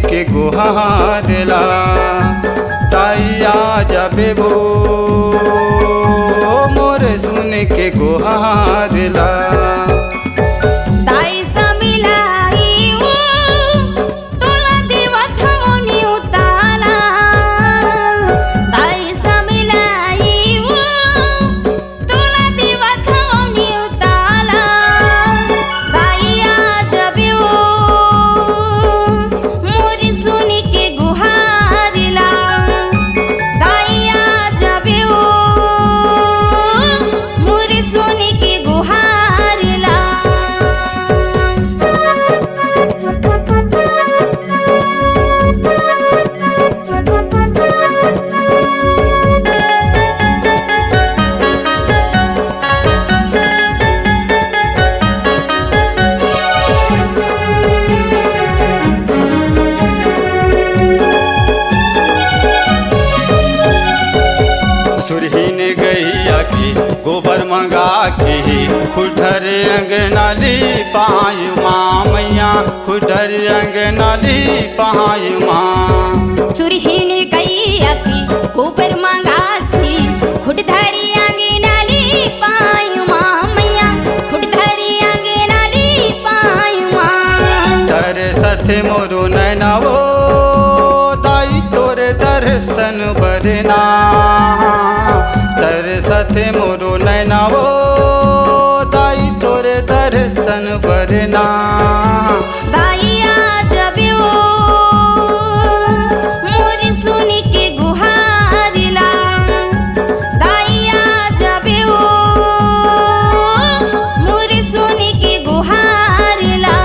के गुहारला ताइया जबे वो मोरे सुन के गुहारला। ताई समिलाई वो तोला देवत होनी उताला। ताई समिलाई वो तोला देवत होनी उताला। ताइया जबे वो मोरी सुन के गुहारला। ताइया जबे वो मोरी सुन के गुहारला। सुरहीन गैया की गोबर मंगा के खुटर अंगनाली पाई माँ मैया खुटर अंगनाली पाई माँ। सुरहीन गैया की गोबर मंगा थी खुटधरी अंगनाली पाई माँ मैया खुटधरी अंगनाली पाई माँ। तर सथे मोरो नैनावो ताई तोरे दर्शन बरना। तर सथे मोरो नैनावो ताई तोरे दर्शन बरना। ताइया जबे वो मोरी सुन के गुहारला। ताइया जबे वो मोरी सुन के गुहारला।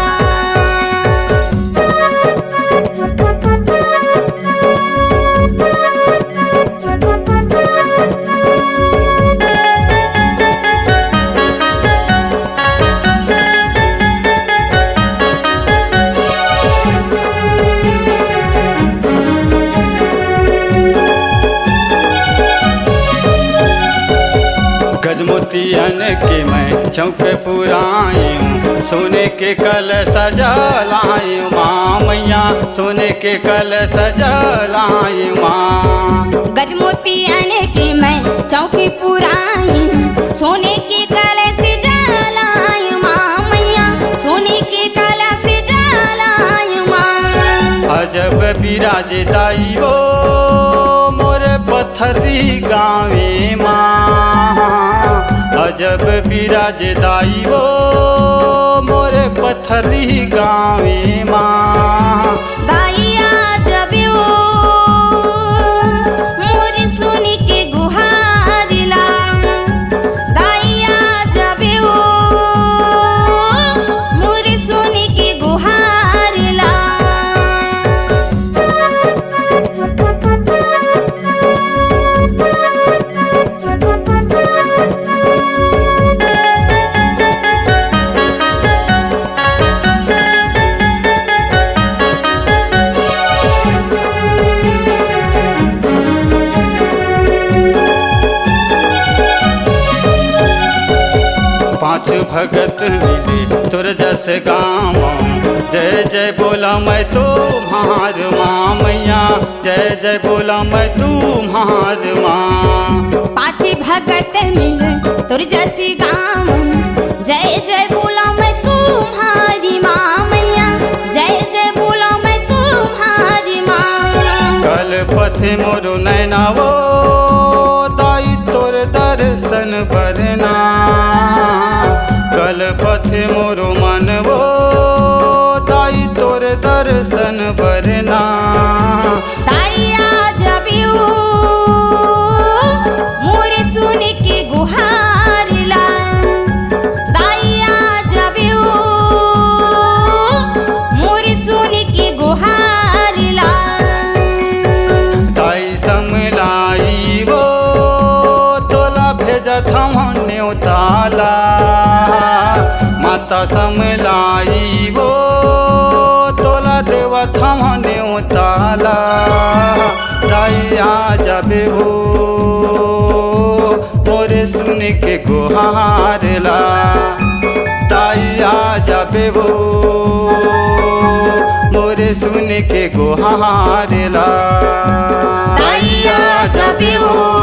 गजमोतियन के मैं चौक पुराई हूँ सोने के कल सजलाई माँ मैया सोने के कल सजलाई माँ। गजमोतियन की मैं चौकी पुराई सोने के कलश जलाई माँ मैया सोने के कलश जलाई माँ। अजब बिराज दाई वो मोरे पत्थरी गावे माँ। अजब बिराज दाई वो मोरे पत्थरी गावे माँ। ताइया जबे वो मोरी सुन के गुहारला। ताइया जबे वो मोरी सुन के गुहारला। पांच भगत मिले तुर जस गाम जय जय बोला मैं तुम्हार माँ मैया जय जय बोला मैं तुम्हार माँ। पाँच भगत मिल तुर जसी गाम जय जय बोला मैं तुम्हारी माँ मैया जय जय बोला मैं तुम्हारी माँ। कल पथे मोरो नैनावो ताई तोर दर्शन बरना। कल पथे मोरो मनवो ताई तोर दर्शन बरना। ताइया जबे वो मोरे सुन के गुहारला। ताइया जबे वो मोरे सुन के गुहारला। ताई समलाई वो तोला भेजत हम न्योताला। माता समलाई वो तोला देवत हम न्योताला। ताइया जबे वो मोरे सुन के गुहारला। ताइया जबे वो मोरे सुन के वो हारेला ताइया जब वो